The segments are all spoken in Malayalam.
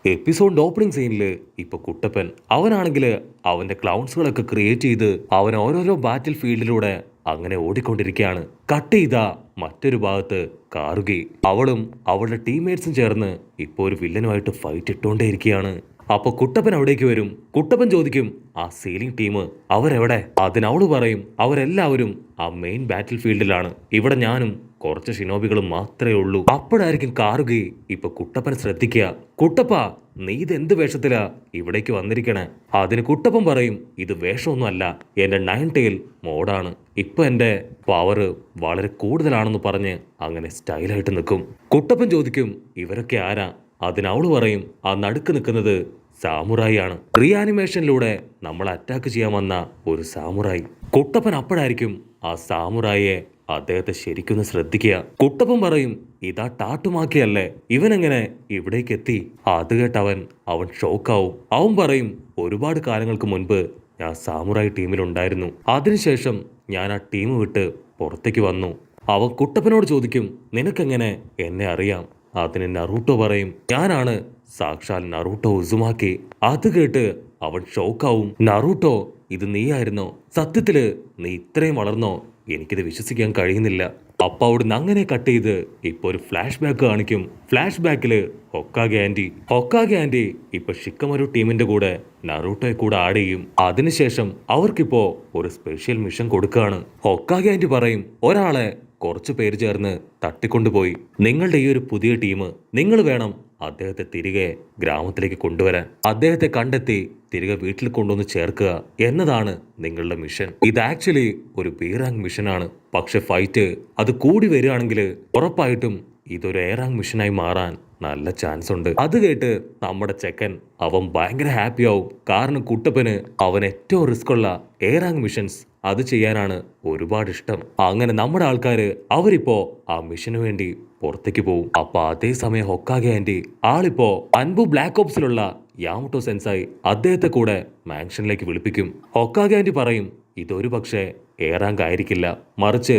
എപ്പിസോഡിന്റെ ഓപ്പണിംഗ് സീനില് ഇപ്പൊ കുട്ടപ്പൻ അവനാണെങ്കില് അവന്റെ ക്ലൗൺസുകളൊക്കെ ക്രിയേറ്റ് ചെയ്ത് അവൻ ഓരോരോ ബാറ്റിൽ ഫീൽഡിലൂടെ അങ്ങനെ ഓടിക്കൊണ്ടിരിക്കുകയാണ്. കട്ട് ചെയ്ത മറ്റൊരു ഭാഗത്ത് കാറുകി അവളും അവളുടെ ടീംമേറ്റ്സും ചേർന്ന് ഇപ്പൊ ഒരു വില്ലനുമായിട്ട് ഫൈറ്റ് ഇട്ടുകൊണ്ടേയിരിക്കുകയാണ്. അപ്പൊ കുട്ടപ്പൻ അവിടേക്ക് വരും. കുട്ടപ്പൻ ചോദിക്കും, ആ സീലിംഗ് ടീം അവരെവിടെ? അതിനവള് പറയും, അവരെല്ലാവരും ആ മെയിൻ ബാറ്റിൽ ഫീൽഡിലാണ്. ഇവിടെ ഞാനും കുറച്ച് ഷിനോബികളും മാത്രമേ ഉള്ളൂ. അപ്പോഴായിരിക്കും കാറുകി ഇപ്പൊ കുട്ടപ്പൻ ശ്രദ്ധിക്കുക. കുട്ടപ്പ, നീ ഇതെന്ത് വേഷത്തിലാ ഇവിടേക്ക് വന്നിരിക്കണേ? അതിന് കുട്ടപ്പൻ പറയും, ഇത് വേഷമൊന്നും അല്ല, എന്റെ 9 ടെയിൽ മോഡാണ്. ഇപ്പൊ എന്റെ പവർ വളരെ കൂടുതലാണെന്ന് പറഞ്ഞ് അങ്ങനെ സ്റ്റൈലായിട്ട് നിൽക്കും. കുട്ടപ്പൻ ചോദിക്കും, ഇവരൊക്കെ ആരാ? അതിനവള് പറയും, ആ നടുക്ക് നിൽക്കുന്നത് സാമുറായി ആണ്. റീആനിമേഷനിലൂടെ നമ്മൾ അറ്റാക്ക് ചെയ്യാൻ വന്ന ഒരു സാമുറായി. കുട്ടപ്പൻ അപ്പോഴായിരിക്കും ആ സാമുറായിയെ അദ്ദേഹത്തെ ശരിക്കൊന്ന് ശ്രദ്ധിക്കുക. കുട്ടപ്പൻ പറയും, ഇതാ ടാട്ടുമാക്കിയല്ലേ, ഇവനെങ്ങനെ ഇവിടേക്ക് എത്തി? അത് കേട്ട് അവൻ ഷോക്കാവും. അവൻ പറയും, ഒരുപാട് കാലങ്ങൾക്ക് മുൻപ് ഞാൻ സാമുറായി ടീമിലുണ്ടായിരുന്നു. അതിനുശേഷം ഞാൻ ആ ടീം വിട്ട് പുറത്തേക്ക് വന്നു. അവൻ കുട്ടപ്പനോട് ചോദിക്കും, നിനക്കെങ്ങനെ എന്നെ അറിയാം? അതിന് നറൂട്ടോ പറയും, ഞാനാണ് സാക്ഷാൽ നറൂട്ടോ ഉസുമാക്കി. അത് കേട്ട് അവൻ ഷോക്കാവും. നറൂട്ടോ, ഇത് നീയായിരുന്നോ? സത്യത്തില് നീ ഇത്രയും വളർന്നോ? എനിക്കിത് വിശ്വസിക്കാൻ കഴിയുന്നില്ല. അപ്പ അവിടുന്ന് അങ്ങനെ കട്ട് ചെയ്ത് ഇപ്പൊ ഒരു ഫ്ലാഷ് ബാക്ക് കാണിക്കും. ഫ്ലാഷ് ബാക്കില് ഹൊക്കാഗെ ആന്റി ഇപ്പൊ ഷിക്കമരു ടീമിന്റെ കൂടെ നറൂട്ടോയെ കൂടെ ആഡ് ചെയ്യും. അതിനുശേഷം അവർക്കിപ്പോ ഒരു സ്പെഷ്യൽ മിഷൻ കൊടുക്കുകയാണ്. ഹൊക്കാഗെ ആന്റി പറയും, ഒരാളെ കുറച്ചു പേര് ചേർന്ന് തട്ടിക്കൊണ്ടുപോയി. നിങ്ങളുടെ ഈ ഒരു പുതിയ ടീം, നിങ്ങൾ വേണം അദ്ദേഹത്തെ തിരികെ ഗ്രാമത്തിലേക്ക് കൊണ്ടുവരാൻ. അദ്ദേഹത്തെ കണ്ടെത്തി തിരികെ വീട്ടിൽ കൊണ്ടുവന്ന് ചേർക്കുക എന്നതാണ് നിങ്ങളുടെ മിഷൻ. ഇത് ആക്ച്വലി ഒരു ബി റാങ്ക് മിഷനാണ്. പക്ഷെ ഫൈറ്റ് അത് കൂടി വരികയാണെങ്കിൽ ഉറപ്പായിട്ടും ഇതൊരു എ റാങ്ക് മിഷനായി മാറാൻ നല്ല ചാൻസ് ഉണ്ട്. അത് കേട്ട് നമ്മുടെ ചെക്കൻ അവൻ ഭയങ്കര ഹാപ്പി ആവും. കാരണം കുട്ടപ്പന് അവൻ ഏറ്റവും റിസ്ക് ഉള്ള എ റാങ്ക് മിഷൻസ് അത് ചെയ്യാനാണ് ഒരുപാട് ഇഷ്ടം. അങ്ങനെ നമ്മുടെ ആൾക്കാര് അവരിപ്പോ ആ മിഷന് വേണ്ടി പുറത്തേക്ക് പോകും. അപ്പൊ അതേസമയം ഹൊക്കാഗെ ആന്റി ആളിപ്പോ അൻപു ബ്ലാക്ക് ഓപ്സിലുള്ള യാമട്ടോ സെൻസായി അദ്ദേഹത്തെ കൂടെ മാൻഷനിലേക്ക് വിളിപ്പിക്കും. ഹൊക്കാഗെ ആന്റി പറയും, ഇതൊരു പക്ഷേ എ റാങ്ക് ആയിരിക്കില്ല, മറിച്ച്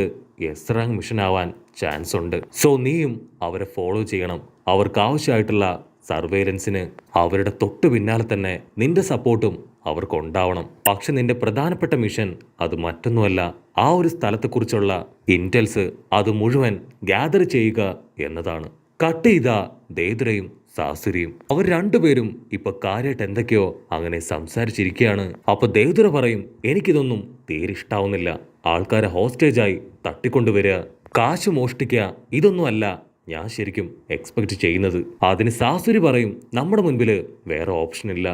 എസ് റാങ്ക് മിഷൻ ആവാൻ ചാൻസ് ഉണ്ട്. സോ നീയും അവരെ ഫോളോ ചെയ്യണം. അവർക്ക് ആവശ്യമായിട്ടുള്ള സർവേലൻസിന് അവരുടെ തൊട്ടു പിന്നാലെ തന്നെ നിന്റെ സപ്പോർട്ടും അവർക്ക് ഉണ്ടാവണം. പക്ഷെ നിന്റെ പ്രധാനപ്പെട്ട മിഷൻ അത് മറ്റൊന്നുമല്ല, ആ ഒരു സ്ഥലത്തെക്കുറിച്ചുള്ള ഇന്റൽസ് അത് മുഴുവൻ ഗ്യാദർ ചെയ്യുക എന്നതാണ്. കട്ട് ചെയ്ത ദേദ്രയും സാസുരിയും അവർ രണ്ടുപേരും ഇപ്പൊ കാര്യമായിട്ട് എന്തൊക്കെയോ അങ്ങനെ സംസാരിച്ചിരിക്കുകയാണ്. അപ്പൊ ദേദ്ര പറയും, എനിക്കിതൊന്നും തീരെ ഇഷ്ടാവുന്നില്ല. ആൾക്കാരെ ഹോസ്റ്റേജായി തട്ടിക്കൊണ്ടുവരിക, കാശ് മോഷ്ടിക്കുക, ഇതൊന്നും അല്ല ഞാൻ ശരിക്കും എക്സ്പെക്ട് ചെയ്യുന്നത്. അതിന് സാസുരി പറയും, നമ്മുടെ മുൻപിൽ വേറെ ഓപ്ഷൻ ഇല്ല.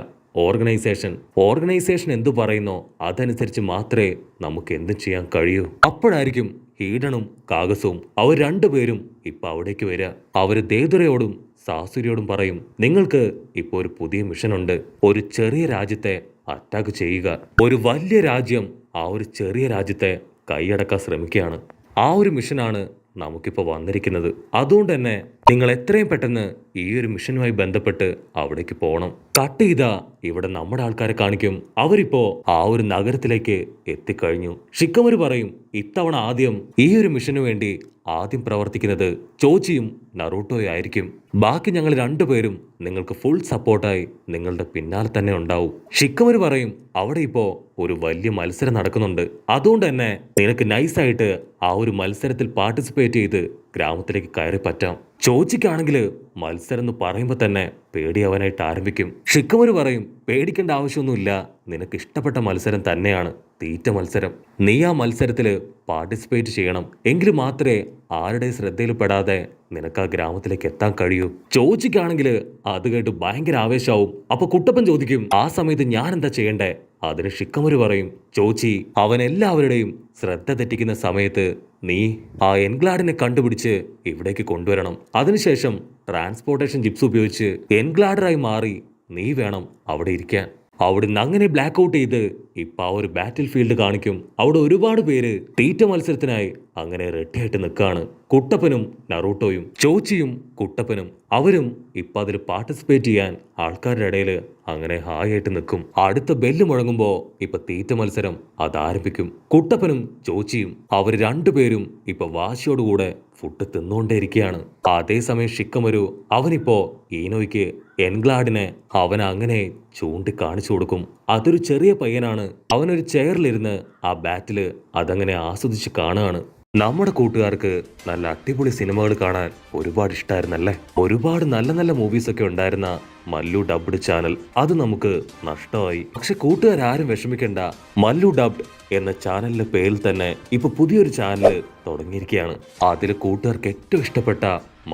ഓർഗനൈസേഷൻ എന്തു പറയുന്നോ അതനുസരിച്ച് മാത്രമേ നമുക്ക് എന്തും ചെയ്യാൻ കഴിയൂ. അപ്പോഴായിരിക്കും ഹീഡണും കാഗസവും അവർ രണ്ടുപേരും ഇപ്പൊ അവിടേക്ക് വരിക. അവര് ദേദുരയോടും സാസുരിയോടും പറയും, നിങ്ങൾക്ക് ഇപ്പോൾ ഒരു പുതിയ മിഷൻ ഉണ്ട്. ഒരു ചെറിയ രാജ്യത്തെ അറ്റാക്ക് ചെയ്യുക. ഒരു വലിയ രാജ്യം ആ ഒരു ചെറിയ രാജ്യത്തെ കൈയടക്കാൻ ശ്രമിക്കുകയാണ്. ആ ഒരു മിഷനാണ് നമുക്കിപ്പോ വന്നിരിക്കുന്നത്. അതുകൊണ്ട് തന്നെ നിങ്ങൾ എത്രയും പെട്ടെന്ന് ഈ ഒരു മിഷനുമായി ബന്ധപ്പെട്ട് അവിടേക്ക് പോകണം. കട്ട് ചെയ്ത ഇവിടെ നമ്മുടെ ആൾക്കാരെ കാണിക്കും. അവരിപ്പോ ആ ഒരു നഗരത്തിലേക്ക് എത്തിക്കഴിഞ്ഞു. ഷിക്കമരു പറയും, ഇത്തവണ ആദ്യം ഈ ഒരു മിഷനു വേണ്ടി ആദ്യം പ്രവർത്തിക്കുന്നത് ചോച്ചിയും നറൂട്ടോയും ആയിരിക്കും. ബാക്കി ഞങ്ങൾ രണ്ടുപേരും നിങ്ങൾക്ക് ഫുൾ സപ്പോർട്ടായി നിങ്ങളുടെ പിന്നാലെ തന്നെ ഉണ്ടാവും. ഷിക്കമരു പറയും, അവിടെ ഇപ്പോ ഒരു വലിയ മത്സരം നടക്കുന്നുണ്ട്. അതുകൊണ്ട് തന്നെ നിനക്ക് നൈസായിട്ട് ആ ഒരു മത്സരത്തിൽ പാർട്ടിസിപ്പേറ്റ് ചെയ്ത് ഗ്രാമത്തിലേക്ക് കയറി പറ്റാം. ചോച്ചിക്കാണെങ്കിൽ മത്സരം എന്ന് പറയുമ്പോൾ തന്നെ പേടിയാവാനായിട്ട് ആരംഭിക്കും. ഷിക്കമരു പറയും, പേടിക്കേണ്ട ആവശ്യമൊന്നുമില്ല, നിനക്ക് ഇഷ്ടപ്പെട്ട മത്സരം തന്നെയാണ് തീറ്റ മത്സരം. നീ ആ മത്സരത്തിൽ പാർട്ടിസിപ്പേറ്റ് ചെയ്യണം. എങ്കിൽ മാത്രമേ ആരുടെ ശ്രദ്ധയിൽ പെടാതെ നിനക്ക് ആ ഗ്രാമത്തിലേക്ക് എത്താൻ കഴിയൂ. ചോച്ചിക്കാണെങ്കിൽ അത് കേട്ട് ഭയങ്കര ആവേശാവും. അപ്പൊ കുട്ടപ്പൻ ചോദിക്കും, ആ സമയത്ത് ഞാൻ എന്താ ചെയ്യണ്ടേ? അതിന് ഷിക്കമരു പറയും, ചോച്ചി അവൻ എല്ലാവരുടെയും ശ്രദ്ധ തെറ്റിക്കുന്ന സമയത്ത് നീ ആ എൻഗ്ലാഡിനെ കണ്ടുപിടിച്ച് ഇവിടേക്ക് കൊണ്ടുവരണം. അതിനുശേഷം ട്രാൻസ്പോർട്ടേഷൻ ജിപ്സ് ഉപയോഗിച്ച് എൻഗ്ലാഡറായി മാറി നീ വേണം അവിടെ ഇരിക്കാൻ. അവിടുന്ന് അങ്ങനെ ബ്ലാക്ക് ഔട്ട് ചെയ്ത് ഇപ്പൊ ആ ഒരു ബാറ്റിൽ ഫീൽഡ് കാണിക്കും. അവിടെ ഒരുപാട് പേര് തീറ്റ മത്സരത്തിനായി അങ്ങനെ റെഡിയായിട്ട് നിൽക്കുകയാണ്. കുട്ടപ്പനും നറൂട്ടോയും ചോച്ചിയും കുട്ടപ്പനും അവരും ഇപ്പൊ അതിൽ പാർട്ടിസിപ്പേറ്റ് ചെയ്യാൻ ആൾക്കാരുടെ ഇടയിൽ അങ്ങനെ ഹായായിട്ട് നിൽക്കും. അടുത്ത ബെല്ല് മുഴങ്ങുമ്പോ ഇപ്പൊ തീറ്റ മത്സരം അത് ആരംഭിക്കും. കുട്ടപ്പനും ചോച്ചിയും അവർ രണ്ടുപേരും ഇപ്പൊ വാശിയോടുകൂടെ ഫുഡ് തിന്നുകൊണ്ടേയിരിക്കുകയാണ്. അതേസമയം ഷിക്കമരു അവനിപ്പോ ഈനോയ്ക്ക് എൻഗ്ലാഡിനെ അവൻ അങ്ങനെ ചൂണ്ടിക്കാണിച്ചു കൊടുക്കും. അതൊരു ചെറിയ പയ്യനാണ്. അവനൊരു ചെയറിലിരുന്ന് ആ ബാറ്റില് അതങ്ങനെ ആസ്വദിച്ച് കാണുകയാണ്. നമ്മുടെ കൂട്ടുകാർക്ക് നല്ല അടിപൊളി സിനിമകൾ കാണാൻ ഒരുപാട് ഇഷ്ടമായിരുന്നല്ലേ. ഒരുപാട് നല്ല നല്ല മൂവീസ് ഒക്കെ ഉണ്ടായിരുന്ന മല്ലു ഡബ്ഡ് ചാനൽ അത് നമുക്ക് നഷ്ടമായി. പക്ഷെ കൂട്ടുകാരും വിഷമിക്കണ്ട, മല്ലു ഡബ്ഡ് എന്ന ചാനലിന്റെ പേരിൽ തന്നെ ഇപ്പൊ പുതിയൊരു ചാനൽ തുടങ്ങിയിരിക്കുകയാണ്. അതിൽ കൂട്ടുകാർക്ക് ഏറ്റവും ഇഷ്ടപ്പെട്ട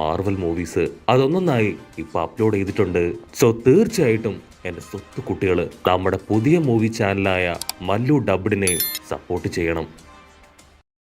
മാർവൽ മൂവീസ് അതൊന്നൊന്നായി ഇപ്പൊ അപ്ലോഡ് ചെയ്തിട്ടുണ്ട്. സോ തീർച്ചയായിട്ടും എന്റെ സ്വത്ത് കുട്ടികള് നമ്മുടെ പുതിയ മൂവി ചാനലായ മല്ലു ഡബ്ഡിനെ സപ്പോർട്ട് ചെയ്യണം.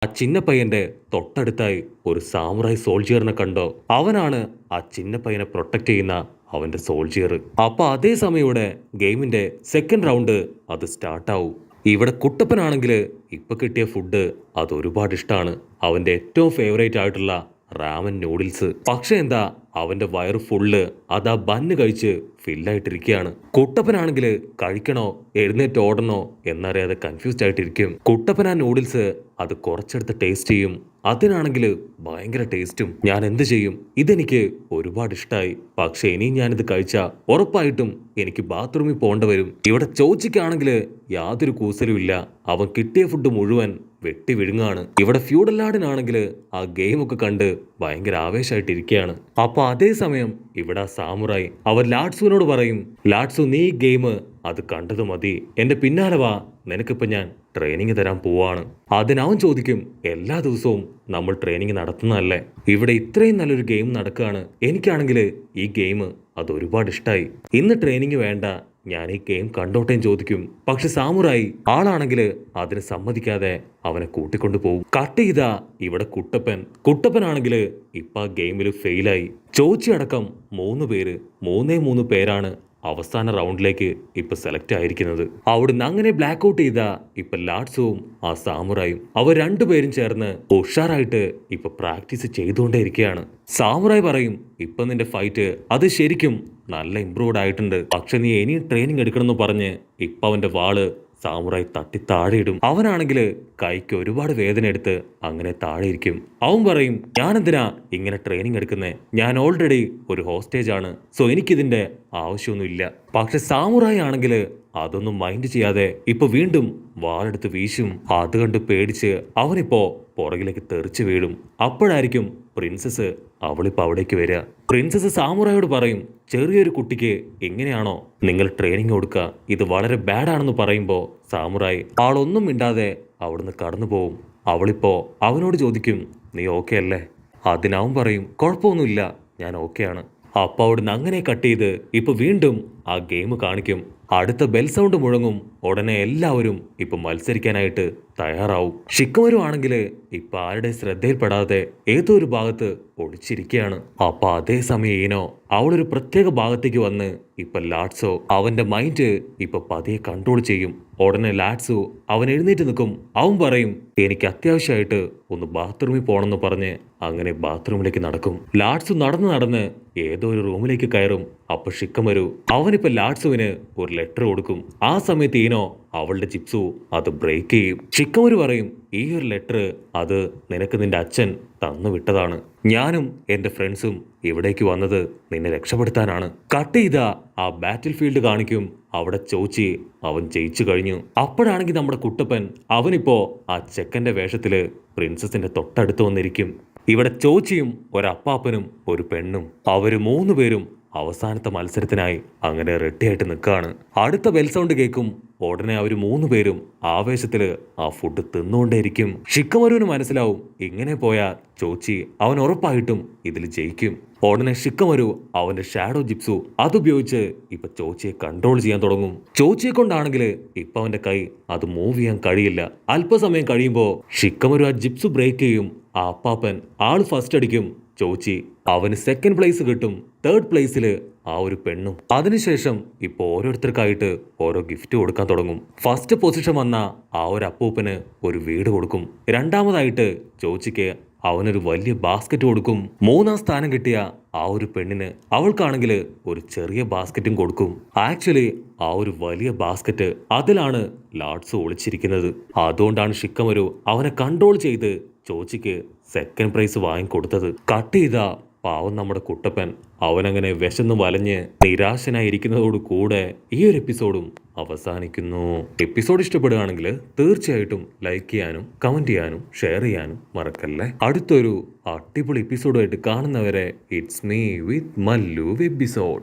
ആ ചിന്ന പയ്യന്റെ തൊട്ടടുത്തായി ഒരു സാമുറായി സോൾജിയറിനെ കണ്ടോ? അവനാണ് ആ ചിന്ന പയ്യനെ പ്രൊട്ടക്ട് ചെയ്യുന്ന അവന്റെ സോൾജിയർ. അപ്പൊ അതേ സമയം ഇവിടെ ഗെയിമിന്റെ സെക്കൻഡ് റൗണ്ട് അത് സ്റ്റാർട്ടാവും. ഇവിടെ കുട്ടപ്പനാണെങ്കിൽ ഇപ്പൊ കിട്ടിയ ഫുഡ് അത് ഒരുപാട് ഇഷ്ടമാണ്. അവന്റെ ഏറ്റവും ഫേവറേറ്റ് ആയിട്ടുള്ള റാമൻ നൂഡിൽസ്. പക്ഷെ എന്താ അവന്റെ വയറ് ഫുള്ള് അതാ ബന്ന് കഴിച്ച് ഫില്ലായിട്ടിരിക്കുകയാണ്. കുട്ടപ്പനാണെങ്കിൽ കഴിക്കണോ എഴുന്നേറ്റ് ഓടണോ എന്നറിയാതെ കൺഫ്യൂസ്ഡ് ആയിട്ടിരിക്കും. കുട്ടപ്പൻ ആ നൂഡിൽസ് അത് കുറച്ചെടുത്ത് ടേസ്റ്റ് ചെയ്യും. അതിനാണെങ്കിൽ ഭയങ്കര ടേസ്റ്റും. ഞാൻ എന്ത് ചെയ്യും, ഇതെനിക്ക് ഒരുപാട് ഇഷ്ടമായി. പക്ഷെ ഇനിയും ഞാനിത് കഴിച്ചാൽ ഉറപ്പായിട്ടും എനിക്ക് ബാത്റൂമിൽ പോകേണ്ടി വരും. ഇവിടെ ചോച്ചിക്കാണെങ്കിൽ യാതൊരു കൂസലും ഇല്ല. അവൻ കിട്ടിയ ഫുഡ് മുഴുവൻ വെട്ടി വിഴുങ്ങാണ്. ഇവിടെ ഫ്യൂഡലാഡിനാണെങ്കിൽ ആ ഗെയിമൊക്കെ കണ്ട് ഭയങ്കര ആവേശമായിട്ടിരിക്കുകയാണ്. അപ്പൊ അതേസമയം ഇവിടെ സാമുറായി അവർ ലാഡ്സുവിനോട് പറയും, ലാഡ്സു നീ ഗെയിം അത് കണ്ടത് മതി, എന്റെ പിന്നാലെ വാ, നിനക്കിപ്പോ ഞാൻ ട്രെയിനിങ് തരാൻ പോവാണ്. അതിനവൻ ചോദിക്കും, എല്ലാ ദിവസവും നമ്മൾ ട്രെയിനിങ് നടത്തുന്നതല്ലേ, ഇവിടെ ഇത്രയും നല്ലൊരു ഗെയിം നടക്കുകയാണ്, എനിക്കാണെങ്കിൽ ഈ ഗെയിം അത് ഒരുപാട് ഇഷ്ടമായി, ഇന്ന് ട്രെയിനിങ് വേണ്ട, ഞാൻ ഈ ഗെയിം കണ്ടോട്ടേം ചോദിക്കും. പക്ഷെ സാമുറായി ആളാണെങ്കിൽ അതിന് സമ്മതിക്കാതെ അവനെ കൂട്ടിക്കൊണ്ടു പോകും. കട്ട് ചെയ്താ ഇവിടെ കുട്ടപ്പനാണെങ്കിൽ ഇപ്പൊ ഗെയിമിൽ ഫെയിലായി. ചോച്ചി അടക്കം 3 പേരാണ് അവസാന റൗണ്ടിലേക്ക് ഇപ്പൊ സെലക്ട് ആയിരിക്കുന്നത്. അവിടുന്ന് അങ്ങനെ ബ്ലാക്ക് ഔട്ട് ചെയ്ത ഇപ്പൊ ലാഡ്സുവും ആ സാമുറായും അവർ രണ്ടുപേരും ചേർന്ന് ഉഷാറായിട്ട് ഇപ്പൊ പ്രാക്ടീസ് ചെയ്തുകൊണ്ടേ ഇരിക്കുകയാണ്. സാമുറായി പറയും, ഇപ്പൊ നിന്റെ ഫൈറ്റ് അത് ശരിക്കും നല്ല ഇംപ്രൂവ്ഡ് ആയിട്ടുണ്ട്, പക്ഷെ നീ ഇനിയും ട്രെയിനിങ് എടുക്കണമെന്ന് പറഞ്ഞ് ഇപ്പൊ അവന്റെ വാള് സാമുറായി തട്ടി താഴെയിടും. അവനാണെങ്കിൽ കൈക്ക് ഒരുപാട് വേദന എടുത്ത് അങ്ങനെ താഴെ ഇരിക്കും. അവൻ പറയും, ഞാനെന്തിനാ ഇങ്ങനെ ട്രെയിനിങ് എടുക്കുന്നേ, ഞാൻ ഓൾറെഡി ഒരു ഹോസ്റ്റേജ് ആണ്, സോ എനിക്കിതിന്റെ ആവശ്യമൊന്നുമില്ല. പക്ഷെ സാമുറായി ആണെങ്കിൽ അതൊന്നും മൈൻഡ് ചെയ്യാതെ ഇപ്പൊ വീണ്ടും വാളെടുത്ത് വീശും. അത് കണ്ട് പേടിച്ച് അവനിപ്പോ പുറകിലേക്ക് തെറിച്ച് വീഴും. അപ്പോഴായിരിക്കും പ്രിൻസസ് അവളിപ്പോ അവിടേക്ക് വരിക. പ്രിൻസസ് സാമുറായോട് പറയും, ചെറിയൊരു കുട്ടിക്ക് എങ്ങനെയാണോ നിങ്ങൾ ട്രെയിനിങ് കൊടുക്കുക, ഇത് വളരെ ബാഡാണെന്ന് പറയുമ്പോ സാമുറായി ആളൊന്നും മിണ്ടാതെ അവിടുന്ന് കടന്നു പോവും. അവളിപ്പോ അവനോട് ചോദിക്കും, നീ ഓക്കെ അല്ലേ? അതിനവൻ പറയും, കുഴപ്പമൊന്നുമില്ല, ഞാൻ ഓക്കെയാണ്. അപ്പൊ അവിടുന്ന് അങ്ങനെ കട്ട് ചെയ്ത് ഇപ്പൊ വീണ്ടും ആ ഗെയിം കാണിക്കും. അടുത്ത ബെൽ സൗണ്ട് മുഴങ്ങും. ഉടനെ എല്ലാവരും ഇപ്പൊ മത്സരിക്കാനായിട്ട് തയ്യാറാവും. ഷിക്കമരു ആണെങ്കിൽ ഇപ്പൊ ആരുടെ ശ്രദ്ധയിൽപ്പെടാതെ ഏതോ ഒരു ഭാഗത്ത് ഒളിച്ചിരിക്കുകയാണ്. അപ്പൊ അതേസമയം ഈനോ അവളൊരു പ്രത്യേക ഭാഗത്തേക്ക് വന്ന് ഇപ്പൊ ലാഡ്സോ അവന്റെ മൈൻഡ് ഇപ്പൊ പതിയെ കൺട്രോൾ ചെയ്യും. ഉടനെ ലാഡ്സു അവൻ എഴുന്നേറ്റ് നിൽക്കും. അവൻ പറയും, എനിക്ക് അത്യാവശ്യമായിട്ട് ഒന്ന് ബാത്റൂമിൽ പോകണമെന്ന് പറഞ്ഞ് അങ്ങനെ ബാത്റൂമിലേക്ക് നടക്കും. ലാഡ്സു നടന്ന് ഏതോ ഒരു റൂമിലേക്ക് കയറും. അപ്പൊ ഷിക്കമരു അവനിപ്പോ ലാഡ്സുവിന് ഒരു ലെറ്റർ കൊടുക്കും. ആ സമയത്ത് ഈനോ അവളുടെ ചിപ്സു അത് ബ്രേക്ക് ചെയ്യും. ഷിക്കമരു പറയും, ഈ ഒരു ലെറ്റർ അത് നിനക്ക് നിന്റെ അച്ഛൻ തന്നു വിട്ടതാണ്. ഞാനും എന്റെ ഫ്രണ്ട്സും ഇവിടേക്ക് വന്നത് നിന്നെ രക്ഷപ്പെടുത്താനാണ്. കട്ട് ചെയ്ത ആ ബാറ്റിൽ ഫീൽഡ് കാണിക്കും. അവിടെ ചോച്ചി അവൻ ജയിച്ചു കഴിഞ്ഞു. അപ്പോഴാണെങ്കിൽ നമ്മുടെ കുട്ടപ്പൻ അവനിപ്പോ ആ ചെക്കന്റെ വേഷത്തില് പ്രിൻസസിന്റെ തൊട്ടടുത്ത് വന്നിരിക്കും. ഇവിടെ ചോച്ചിയും ഒരപ്പാപ്പനും ഒരു പെണ്ണും അവര് 3 പേരും അവസാനത്തെ മത്സരത്തിനായി അങ്ങനെ റെഡിയായിട്ട് നിൽക്കുകയാണ്. അടുത്ത ബെൽ സൗണ്ട് കേൾക്കും. ഉടനെ അവർ 3 പേരും ആവേശത്തില് ആ ഫുഡ് തിന്നുകൊണ്ടേയിരിക്കും. ഷിക്കമരുവിന് മനസ്സിലാവും, ഇങ്ങനെ പോയാൽ ചോച്ചി അവൻ ഉറപ്പായിട്ടും ഇതിൽ ജയിക്കും. ഉടനെ ഷിക്കമരു അവന്റെ ഷാഡോ ജിപ്സു അതുപയോഗിച്ച് ഇപ്പൊ ചോച്ചിയെ കൺട്രോൾ ചെയ്യാൻ തുടങ്ങും. ചോച്ചിയെ കൊണ്ടാണെങ്കിൽ ഇപ്പൊ അവന്റെ കൈ അത് മൂവ് ചെയ്യാൻ കഴിയില്ല. അല്പസമയം കഴിയുമ്പോ ഷിക്കമരു ആ ജിപ്സു ബ്രേക്ക് ചെയ്യും. ആ അപ്പാപ്പൻ ആള് ഫസ്റ്റ് അടിക്കും. ചോച്ചി അവന് സെക്കൻഡ് പ്ലേസ് കിട്ടും. തേർഡ് പ്ലേസിൽ ആ ഒരു പെണ്ണും. അതിനുശേഷം ഇപ്പൊ ഓരോരുത്തർക്കായിട്ട് ഓരോ ഗിഫ്റ്റ് കൊടുക്കാൻ തുടങ്ങും. ഫസ്റ്റ് പൊസിഷൻ വന്ന ആ ഒരു അപ്പൂപ്പന് ഒരു വീട് കൊടുക്കും. രണ്ടാമതായിട്ട് ചോച്ചിക്ക് അവനൊരു വലിയ ബാസ്ക്കറ്റ് കൊടുക്കും. 3-ാം സ്ഥാനം കിട്ടിയ ആ ഒരു പെണ്ണിന് അവൾക്കാണെങ്കിൽ ഒരു ചെറിയ ബാസ്ക്കറ്റും കൊടുക്കും. ആക്ച്വലി ആ ഒരു വലിയ ബാസ്ക്കറ്റ് അതിലാണ് ലാഡ്സ് ഒളിച്ചിരിക്കുന്നത്. അതുകൊണ്ടാണ് ഷിക്കമരു അവനെ കൺട്രോൾ ചെയ്ത് ചോച്ചിക്ക് സെക്കൻഡ് പ്രൈസ് വാങ്ങിക്കൊടുത്തത്. കട്ട് ചെയ്താ പാവം നമ്മുടെ കുട്ടപ്പൻ അവനങ്ങനെ വിശന്ന് വലഞ്ഞ് നിരാശനായിരിക്കുന്നതോടു കൂടെ ഈ ഒരു എപ്പിസോഡും അവസാനിക്കുന്നു. എപ്പിസോഡ് ഇഷ്ടപ്പെടുകയാണെങ്കിൽ തീർച്ചയായിട്ടും ലൈക്ക് ചെയ്യാനും കമന്റ് ചെയ്യാനും ഷെയർ ചെയ്യാനും മറക്കല്ലേ. അടുത്തൊരു അടിപൊളി എപ്പിസോഡുമായിട്ട് കാണുന്നവരെ it's me with Mallu episode.